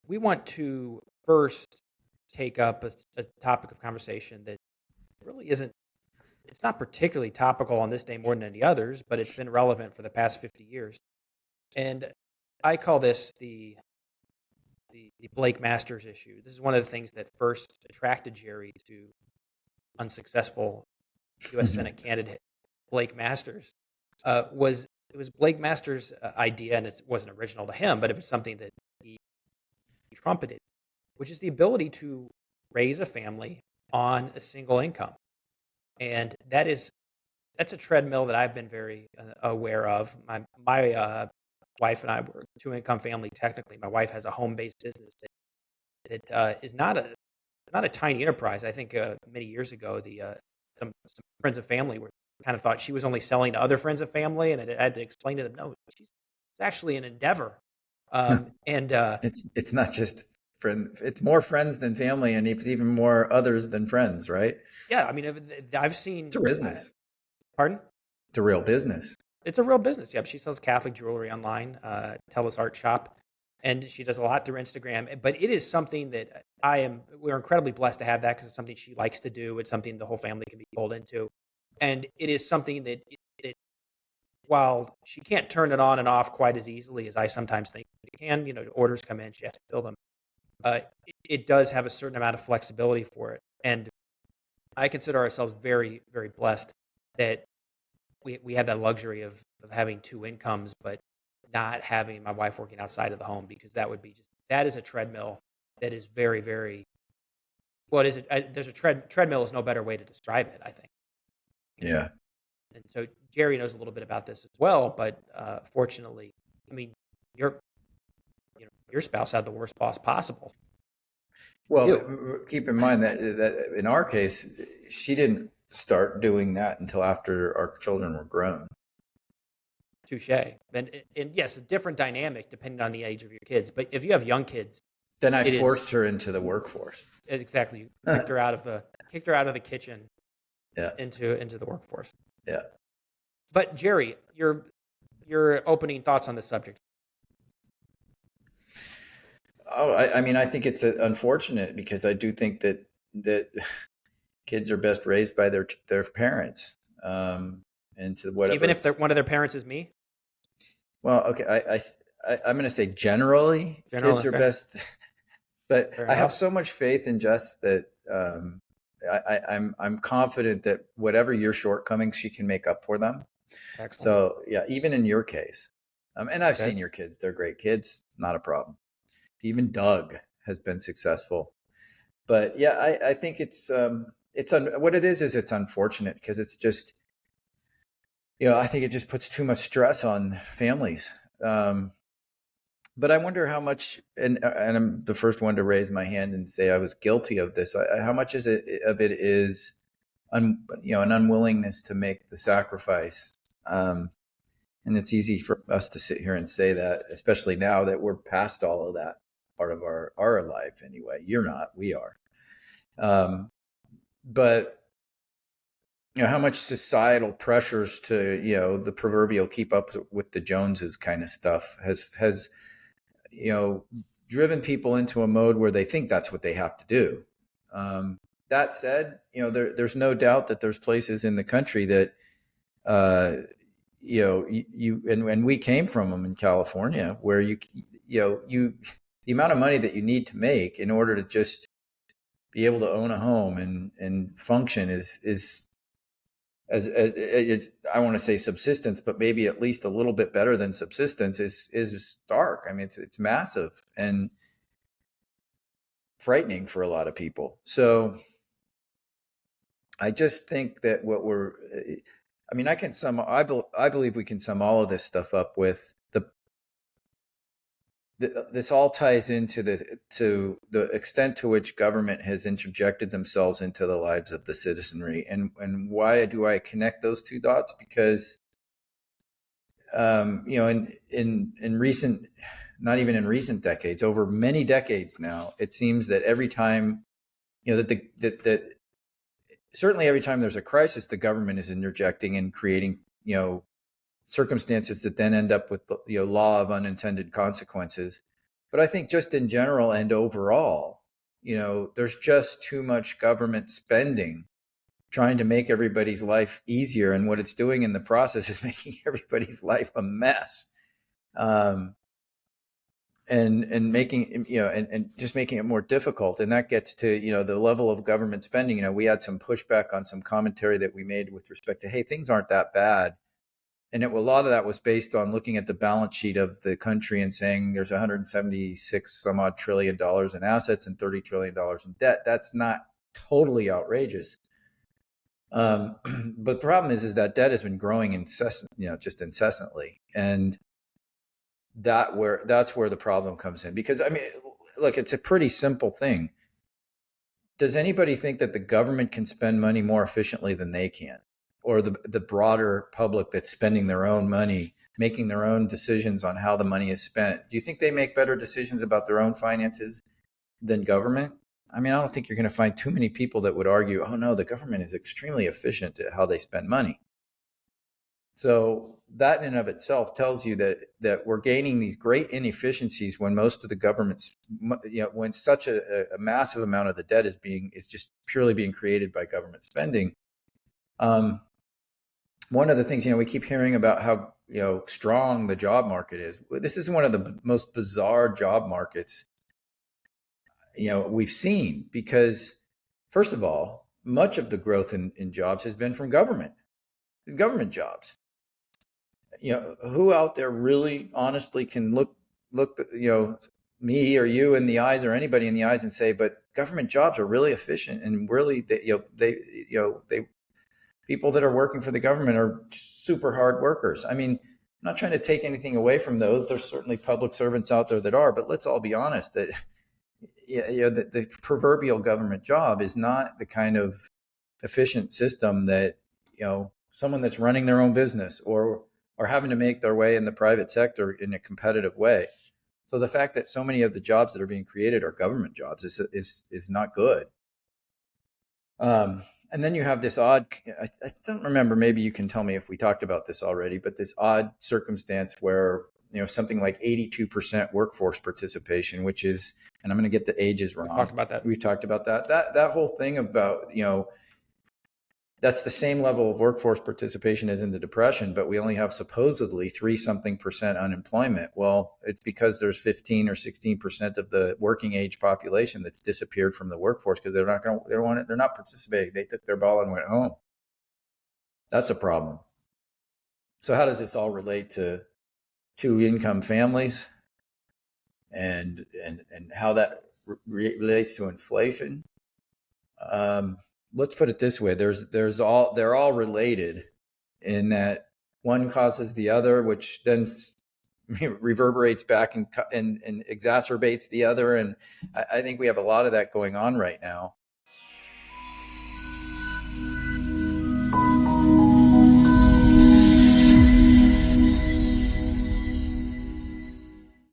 we want to first take up a topic of conversation that really isn't, it's not particularly topical on this day more than any others, but it's been relevant for the past 50 years. And I call this the Blake Masters issue. This is one of the things that first attracted Jerry to unsuccessful U.S. Senate candidate Blake Masters. Was It was Blake Masters' idea, and it wasn't original to him, but it was something that he trumpeted, which is the ability to raise a family on a single income. And that's a treadmill that I've been very aware of. My wife and I were a two-income family. Technically, my wife has a home-based business that is not a tiny enterprise. I think many years ago, some friends of family were kind of thought she was only selling to other friends of family, and I had to explain to them, no, it's actually an endeavor. And it's not just friend; it's more friends than family, and it's even more others than friends, right? yeah, I mean, I've seen. It's a business. Pardon? It's a real business. It's a real business. Yep, she sells Catholic jewelry online, Tellus Art Shop, and she does a lot through Instagram. But it is something that we're incredibly blessed to have that because it's something she likes to do. It's something the whole family can be pulled into, and it is something that while she can't turn it on and off quite as easily as I sometimes think it can, orders come in, she has to fill them. It does have a certain amount of flexibility for it, and I consider ourselves very, very blessed that we have that luxury of having two incomes, but not having my wife working outside of the home, because that is a treadmill that is very, very, well, it is there's a treadmill is no better way to describe it, I think. Yeah. And so Jerry knows a little bit about this as well, but fortunately, I mean, your spouse had the worst boss possible. Well, keep in mind that in our case, she didn't start doing that until after our children were grown. Touche. And yes, a different dynamic depending on the age of your kids. But if you have young kids, then I forced her into the workforce. Exactly, kicked her out of the kitchen. Yeah. Into the workforce. Yeah. But Jerry, your opening thoughts on this subject? Oh, I mean, I think it's unfortunate because I do think that kids are best raised by their parents. And to whatever. Even if one of their parents is me. Well, okay, I'm going to say generally kids are best, but I have so much faith in Jess that I'm confident that whatever your shortcomings, she can make up for them. Excellent. So yeah, even in your case, and I've seen your kids; they're great kids, not a problem. Even Doug has been successful, but yeah, I think what it is it's unfortunate because it's just, I think it just puts too much stress on families. But I wonder how much, and I'm the first one to raise my hand and say I was guilty of this. How much of it is, an unwillingness to make the sacrifice. And it's easy for us to sit here and say that, especially now that we're past all of that part of our life anyway. You're not, we are. But how much societal pressures to, the proverbial keep up with the Joneses kind of stuff has driven people into a mode where they think that's what they have to do. That said, there's no doubt that there's places in the country that, and we came from them in California where the amount of money that you need to make in order to just be able to own a home and function is as I want to say subsistence, but maybe at least a little bit better than subsistence is stark. I mean, it's massive and frightening for a lot of people. So I just think that I believe we can sum all of this stuff up with this all ties into the extent to which government has interjected themselves into the lives of the citizenry. And why do I connect those two dots? Because, in recent, not even in recent decades, over many decades now, it seems that every time, that certainly every time there's a crisis, the government is interjecting and creating, circumstances that then end up with the law of unintended consequences. But I think just in general and overall, there's just too much government spending trying to make everybody's life easier. And what it's doing in the process is making everybody's life a mess. And making, and just making it more difficult. And that gets to, the level of government spending. We had some pushback on some commentary that we made with respect to, hey, things aren't that bad. And a lot of that was based on looking at the balance sheet of the country and saying there's 176 some odd $trillion in assets and $30 trillion in debt. That's not totally outrageous. But the problem is that debt has been growing incessantly. And that's where the problem comes in. Because, look, it's a pretty simple thing. Does anybody think that the government can spend money more efficiently than they can? Or the broader public that's spending their own money, making their own decisions on how the money is spent? Do you think they make better decisions about their own finances than government? I don't think you're going to find too many people that would argue, oh no, the government is extremely efficient at how they spend money. So that in and of itself tells you that we're gaining these great inefficiencies when most of the government's, when such a massive amount of the debt is just purely being created by government spending. One of the things, we keep hearing about how, strong the job market is. This is one of the most bizarre job markets, we've seen, because first of all, much of the growth in jobs has been from government jobs. Who out there really honestly can look, me or you in the eyes or anybody in the eyes and say, but government jobs are really efficient and really, they people that are working for the government are super hard workers. I'm not trying to take anything away from those. There's certainly public servants out there that are, but let's all be honest that the proverbial government job is not the kind of efficient system that, someone that's running their own business or having to make their way in the private sector in a competitive way. So the fact that so many of the jobs that are being created are government jobs is not good. And then you have this odd, I don't remember, maybe you can tell me if we talked about this already, but this odd circumstance where, something like 82% workforce participation, which is, and I'm going to get the ages wrong. We've talked about that. We've talked about that. That whole thing about, that's the same level of workforce participation as in the Depression, but we only have supposedly 3-something% unemployment. Well, it's because there's 15 or 16% of the working age population that's disappeared from the workforce because they're not participating. They took their ball and went home. That's a problem. So how does this all relate to two-income families and how that relates to inflation? Let's put it this way: they're all related in that one causes the other, which then reverberates back and exacerbates the other. And I think we have a lot of that going on right now.